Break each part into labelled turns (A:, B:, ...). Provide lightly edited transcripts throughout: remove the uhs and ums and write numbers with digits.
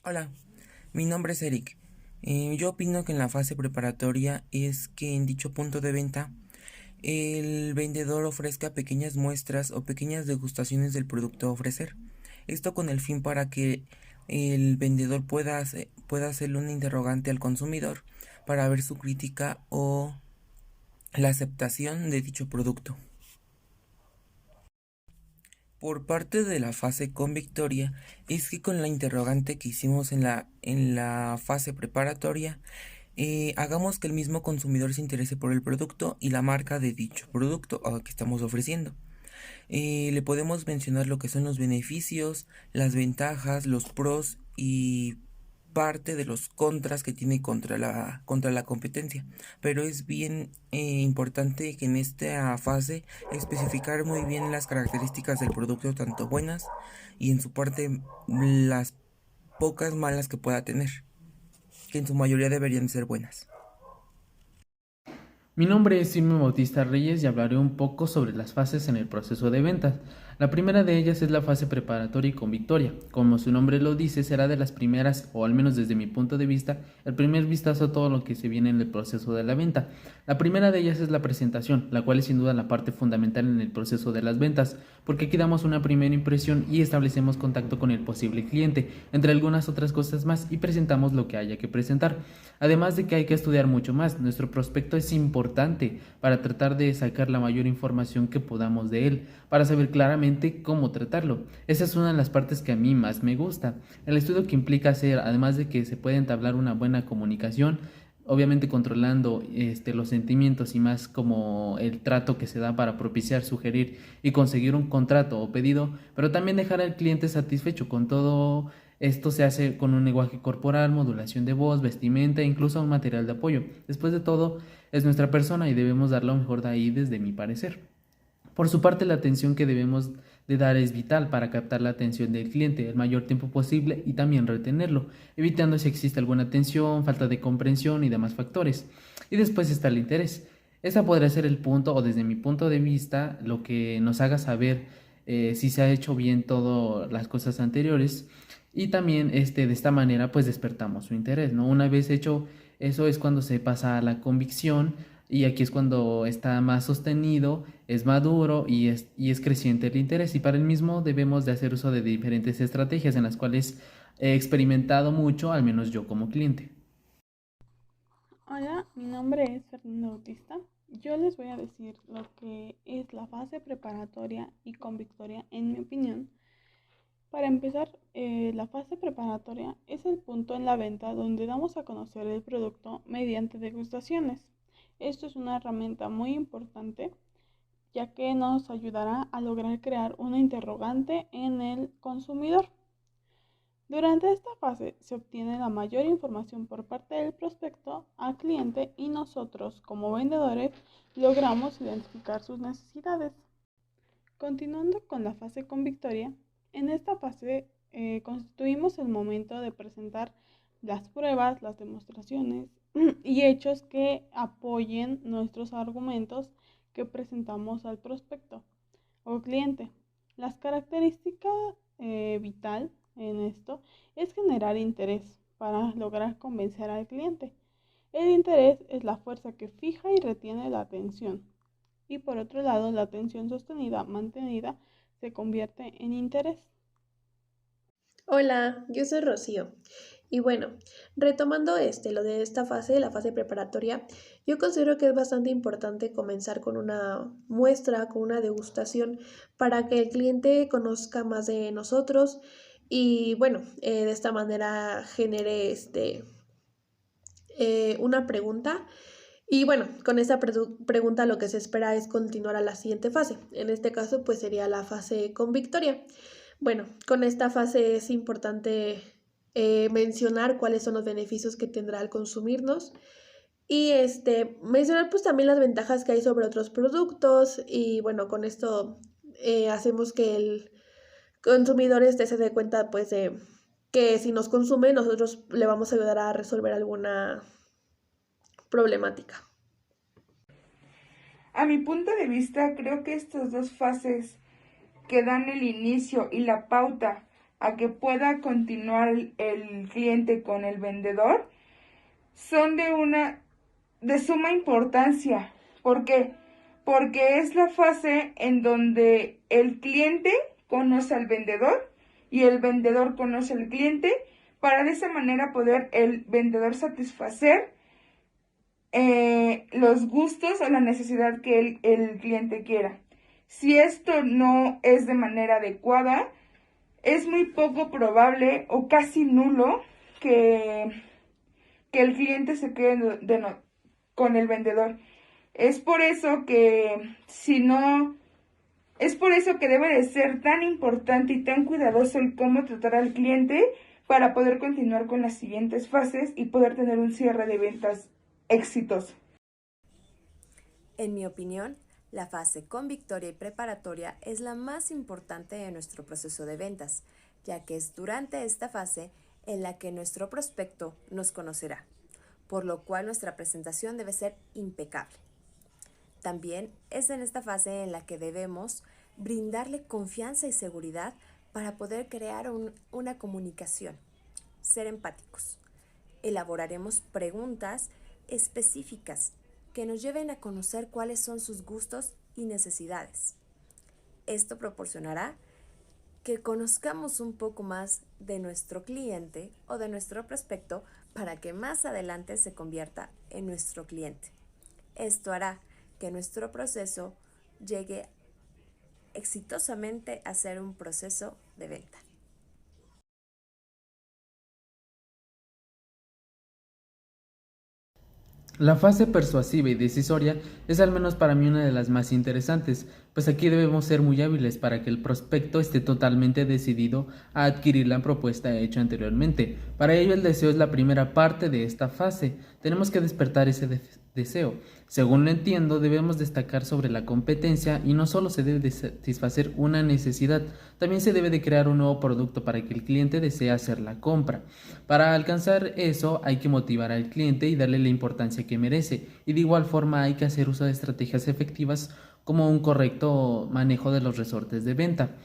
A: Hola, mi nombre es Eric. Yo opino que en la fase preparatoria es que en dicho punto de venta el vendedor ofrezca pequeñas muestras o pequeñas degustaciones del producto a ofrecer. Esto con el fin para que el vendedor pueda hacerle un interrogante al consumidor para ver su crítica o la aceptación de dicho producto. Por parte de la fase con victoria, es que con la interrogante que hicimos en la fase preparatoria, hagamos que el mismo consumidor se interese por el producto y la marca de dicho producto que estamos ofreciendo. Le podemos mencionar lo que son los beneficios, las ventajas, los pros y parte de los contras que tiene contra la competencia. Pero es bien importante que en esta fase especificar muy bien las características del producto, tanto buenas y en su parte las pocas malas que pueda tener, que en su mayoría deberían ser buenas.
B: Mi nombre es Silvio Bautista Reyes y hablaré un poco sobre las fases en el proceso de ventas. La primera de ellas es la fase preparatoria y con victoria. Como su nombre lo dice, será de las primeras, o al menos desde mi punto de vista, el primer vistazo a todo lo que se viene en el proceso de la venta. La primera de ellas es la presentación, la cual es sin duda la parte fundamental en el proceso de las ventas, porque aquí damos una primera impresión y establecemos contacto con el posible cliente, entre algunas otras cosas más, y presentamos lo que haya que presentar. Además de que hay que estudiar mucho más, nuestro prospecto es importante para tratar de sacar la mayor información que podamos de él, para saber claramente cómo tratarlo. Esa es una de las partes que a mí más me gusta. El estudio que implica hacer, además de que se puede entablar una buena comunicación, obviamente controlando los sentimientos y más como el trato que se da para propiciar, sugerir y conseguir un contrato o pedido, pero también dejar al cliente satisfecho con todo. Esto se hace con un lenguaje corporal, modulación de voz, vestimenta e incluso un material de apoyo. Después de todo, es nuestra persona y debemos dar lo mejor de ahí desde mi parecer. Por su parte, la atención que debemos de dar es vital para captar la atención del cliente el mayor tiempo posible y también retenerlo, evitando si existe alguna tensión, falta de comprensión y demás factores. Y después está el interés. Esa podría ser el punto, o desde mi punto de vista, lo que nos haga saber si se ha hecho bien todas las cosas anteriores. Y también de esta manera pues despertamos su interés, ¿no? Una vez hecho eso es cuando se pasa a la convicción y aquí es cuando está más sostenido, es maduro y es creciente el interés. Y para el mismo debemos de hacer uso de diferentes estrategias en las cuales he experimentado mucho, al menos yo como cliente.
C: Hola, mi nombre es Fernando Bautista. Yo les voy a decir lo que es la fase preparatoria y con victoria, en mi opinión. Para empezar, la fase preparatoria es el punto en la venta donde damos a conocer el producto mediante degustaciones. Esto es una herramienta muy importante ya que nos ayudará a lograr crear una interrogante en el consumidor. Durante esta fase se obtiene la mayor información por parte del prospecto al cliente y nosotros, como vendedores, logramos identificar sus necesidades. Continuando con la fase con victoria, en esta fase constituimos el momento de presentar las pruebas, las demostraciones y hechos que apoyen nuestros argumentos que presentamos al prospecto o cliente. Las características vital en esto es generar interés para lograr convencer al cliente. El interés es la fuerza que fija y retiene la atención. Y por otro lado, la atención sostenida, mantenida, se convierte en interés.
D: Hola, yo soy Rocío. Y bueno, retomando lo de esta fase, la fase preparatoria, yo considero que es bastante importante comenzar con una muestra, con una degustación, para que el cliente conozca más de nosotros y bueno, de esta manera genere una pregunta. Y bueno, con esta pregunta lo que se espera es continuar a la siguiente fase. En este caso, pues sería la fase con victoria. Bueno, con esta fase es importante mencionar cuáles son los beneficios que tendrá al consumirnos y mencionar pues también las ventajas que hay sobre otros productos y bueno, con esto hacemos que el consumidor se dé cuenta pues de que si nos consume nosotros le vamos a ayudar a resolver alguna problemática.
E: A mi punto de vista, creo que estas dos fases que dan el inicio y la pauta a que pueda continuar el cliente con el vendedor son de suma importancia. ¿Por qué? Porque es la fase en donde el cliente conoce al vendedor y el vendedor conoce al cliente para de esa manera poder el vendedor satisfacer los gustos o la necesidad que el cliente quiera. Si esto no es de manera adecuada, es muy poco probable o casi nulo que el cliente se quede con el vendedor. Es por eso que es por eso que debe de ser tan importante y tan cuidadoso el cómo tratar al cliente para poder continuar con las siguientes fases y poder tener un cierre de ventas exitoso.
F: En mi opinión, la fase con victoria y preparatoria es la más importante de nuestro proceso de ventas, ya que es durante esta fase en la que nuestro prospecto nos conocerá, por lo cual nuestra presentación debe ser impecable. También es en esta fase en la que debemos brindarle confianza y seguridad para poder crear una comunicación, ser empáticos. Elaboraremos preguntas específicas que nos lleven a conocer cuáles son sus gustos y necesidades. Esto proporcionará que conozcamos un poco más de nuestro cliente o de nuestro prospecto para que más adelante se convierta en nuestro cliente. Esto hará que nuestro proceso llegue exitosamente a ser un proceso de venta.
B: La fase persuasiva y decisoria es al menos para mí una de las más interesantes, pues aquí debemos ser muy hábiles para que el prospecto esté totalmente decidido a adquirir la propuesta hecha anteriormente. Para ello el deseo es la primera parte de esta fase. Tenemos que despertar ese deseo. Según lo entiendo, debemos destacar sobre la competencia y no solo se debe de satisfacer una necesidad, también se debe de crear un nuevo producto para que el cliente desee hacer la compra. Para alcanzar eso hay que motivar al cliente y darle la importancia que merece, y de igual forma hay que hacer uso de estrategias efectivas como un correcto manejo de los resortes de venta.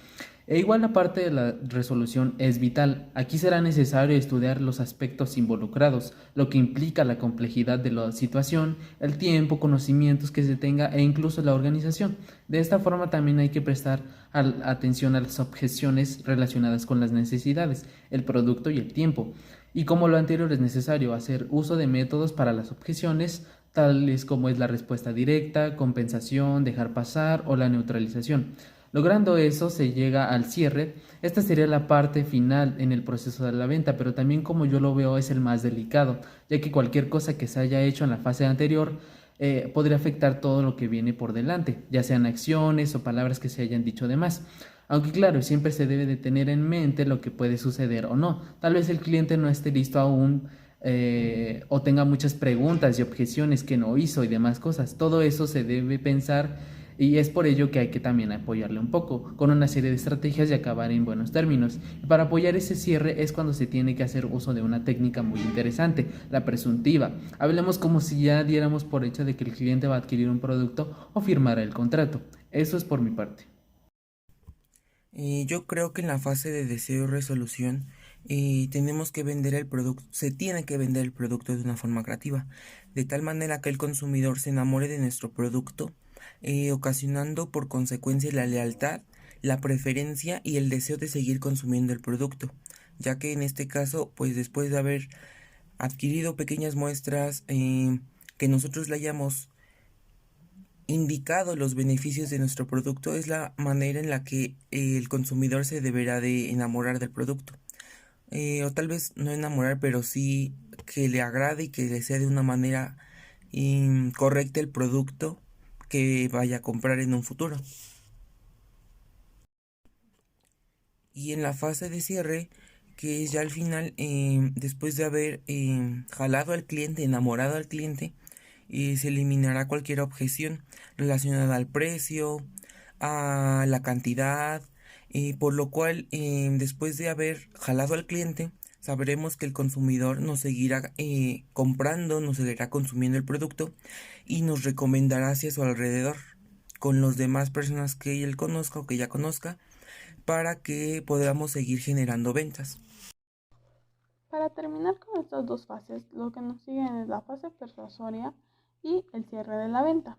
B: E igual la parte de la resolución es vital. Aquí será necesario estudiar los aspectos involucrados, lo que implica la complejidad de la situación, el tiempo, conocimientos que se tenga e incluso la organización. De esta forma también hay que prestar atención a las objeciones relacionadas con las necesidades, el producto y el tiempo. Y como lo anterior es necesario hacer uso de métodos para las objeciones, tales como es la respuesta directa, compensación, dejar pasar o la neutralización. Logrando eso se llega al cierre. Esta sería la parte final en el proceso de la venta, pero también como yo lo veo es el más delicado, ya que cualquier cosa que se haya hecho en la fase anterior podría afectar todo lo que viene por delante, ya sean acciones o palabras que se hayan dicho de más. Aunque claro, siempre se debe de tener en mente lo que puede suceder o no. Tal vez el cliente no esté listo aún o tenga muchas preguntas y objeciones que no hizo y demás cosas. Todo eso se debe pensar y es por ello que hay que también apoyarle un poco con una serie de estrategias y acabar en buenos términos. Y para apoyar ese cierre es cuando se tiene que hacer uso de una técnica muy interesante, la presuntiva. Hablemos como si ya diéramos por hecho de que el cliente va a adquirir un producto o firmará el contrato. Eso es por mi parte.
A: Yo creo que en la fase de deseo y resolución tenemos que vender el producto, se tiene que vender el producto de una forma creativa, de tal manera que el consumidor se enamore de nuestro producto, ocasionando por consecuencia la lealtad, la preferencia y el deseo de seguir consumiendo el producto, ya que en este caso, pues después de haber adquirido pequeñas muestras, que nosotros le hayamos indicado los beneficios de nuestro producto, es la manera en la que el consumidor se deberá de enamorar del producto. O tal vez no enamorar, pero sí que le agrade y que desee de una manera correcta el producto que vaya a comprar en un futuro. Y en la fase de cierre, que es ya al final, después de haber jalado al cliente, enamorado al cliente, se eliminará cualquier objeción relacionada al precio, a la cantidad, por lo cual después de haber jalado al cliente, sabremos que el consumidor nos seguirá comprando, nos seguirá consumiendo el producto y nos recomendará hacia su alrededor con las demás personas que él conozca o que ya conozca, para que podamos seguir generando ventas.
C: Para terminar con estas dos fases, lo que nos siguen es la fase persuasoria y el cierre de la venta.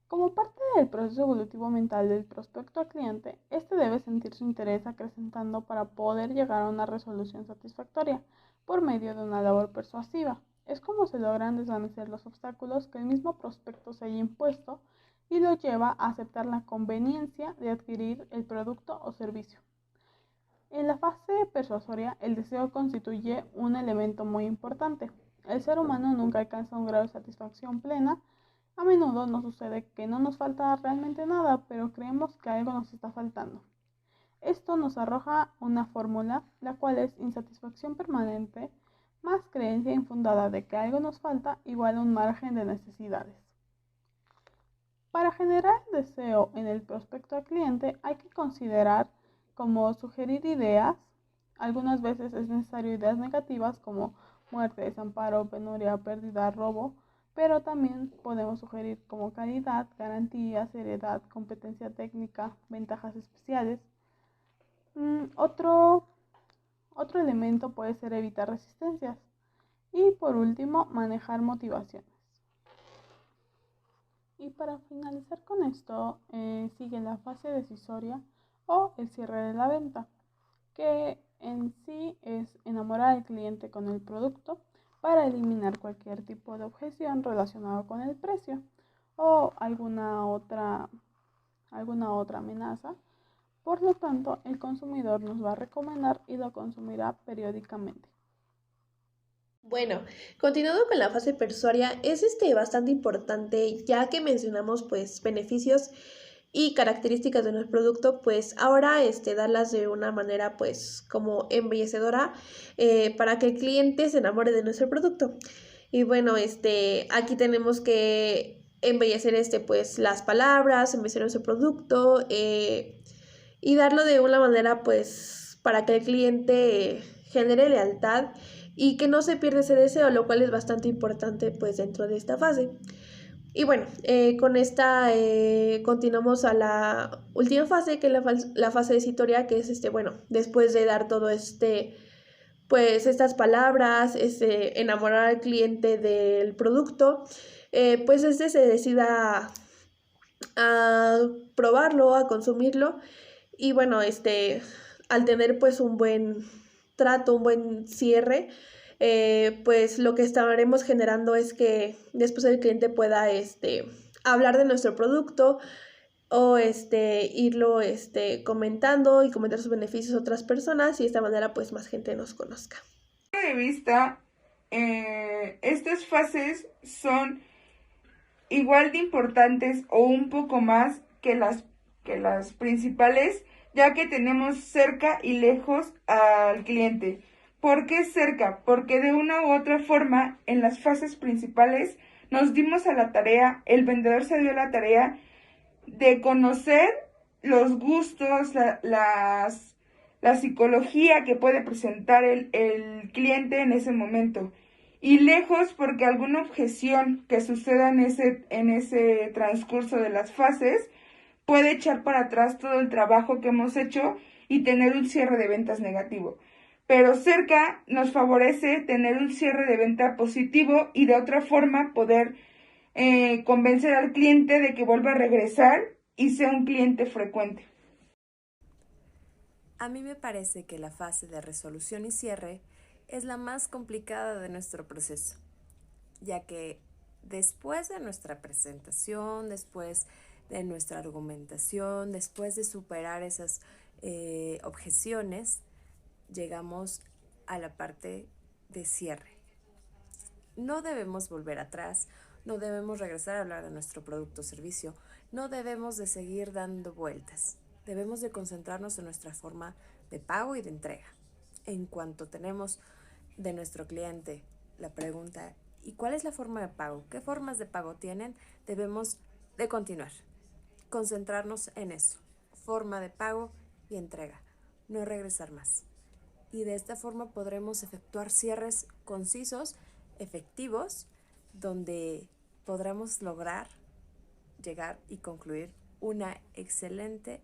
C: Como parte del proceso evolutivo mental del prospecto al cliente, este debe sentir su interés acrecentando para poder llegar a una resolución satisfactoria por medio de una labor persuasiva. Es como se logran desvanecer los obstáculos que el mismo prospecto se haya impuesto y lo lleva a aceptar la conveniencia de adquirir el producto o servicio. En la fase persuasoria, el deseo constituye un elemento muy importante. El ser humano nunca alcanza un grado de satisfacción plena. A menudo nos sucede que no nos falta realmente nada, pero creemos que algo nos está faltando. Esto nos arroja una fórmula, la cual es insatisfacción permanente más creencia infundada de que algo nos falta igual a un margen de necesidades. Para generar el deseo en el prospecto al cliente hay que considerar como sugerir ideas. Algunas veces es necesario ideas negativas como muerte, desamparo, penuria, pérdida, robo, pero también podemos sugerir como calidad, garantía, seriedad, competencia técnica, ventajas especiales. Otro elemento puede ser evitar resistencias. Y por último, manejar motivaciones. Y para finalizar con esto, sigue la fase decisoria o el cierre de la venta, que en sí es enamorar al cliente con el producto para eliminar cualquier tipo de objeción relacionado con el precio o alguna otra amenaza. Por lo tanto, el consumidor nos va a recomendar y lo consumirá periódicamente.
D: Bueno, continuando con la fase persuaria, es bastante importante ya que mencionamos pues beneficios y características de nuestro producto, pues ahora darlas de una manera pues como embellecedora para que el cliente se enamore de nuestro producto. Y bueno, aquí tenemos que embellecer pues las palabras, embellecer nuestro producto y darlo de una manera pues para que el cliente genere lealtad y que no se pierda ese deseo, lo cual es bastante importante pues dentro de esta fase. Y bueno, con esta continuamos a la última fase, que es la fase decitoria, que es bueno, después de dar todo pues estas palabras, enamorar al cliente del producto, pues se decida a probarlo, a consumirlo. Y bueno, al tener pues un buen trato, un buen cierre, pues lo que estaremos generando es que después el cliente pueda hablar de nuestro producto o irlo comentando y comentar sus beneficios a otras personas y de esta manera pues más gente nos conozca.
E: De vista, estas fases son igual de importantes o un poco más que las principales, ya que tenemos cerca y lejos al cliente. ¿Por qué cerca? Porque de una u otra forma, en las fases principales, nos dimos a la tarea, el vendedor se dio a la tarea de conocer los gustos, la psicología que puede presentar el cliente en ese momento. Y lejos porque alguna objeción que suceda en ese transcurso de las fases puede echar para atrás todo el trabajo que hemos hecho y tener un cierre de ventas negativo. Pero cerca nos favorece tener un cierre de venta positivo y de otra forma poder convencer al cliente de que vuelva a regresar y sea un cliente frecuente.
F: A mí me parece que la fase de resolución y cierre es la más complicada de nuestro proceso, ya que después de nuestra presentación, después de nuestra argumentación, después de superar esas objeciones, llegamos a la parte de cierre. No debemos volver atrás, no debemos regresar a hablar de nuestro producto o servicio, no debemos de seguir dando vueltas. Debemos de concentrarnos en nuestra forma de pago y de entrega. En cuanto tenemos de nuestro cliente la pregunta, ¿y cuál es la forma de pago? ¿Qué formas de pago tienen? Debemos de continuar. Concentrarnos en eso. Forma de pago y entrega. No regresar más. Y de esta forma podremos efectuar cierres concisos, efectivos, donde podremos lograr llegar y concluir una excelente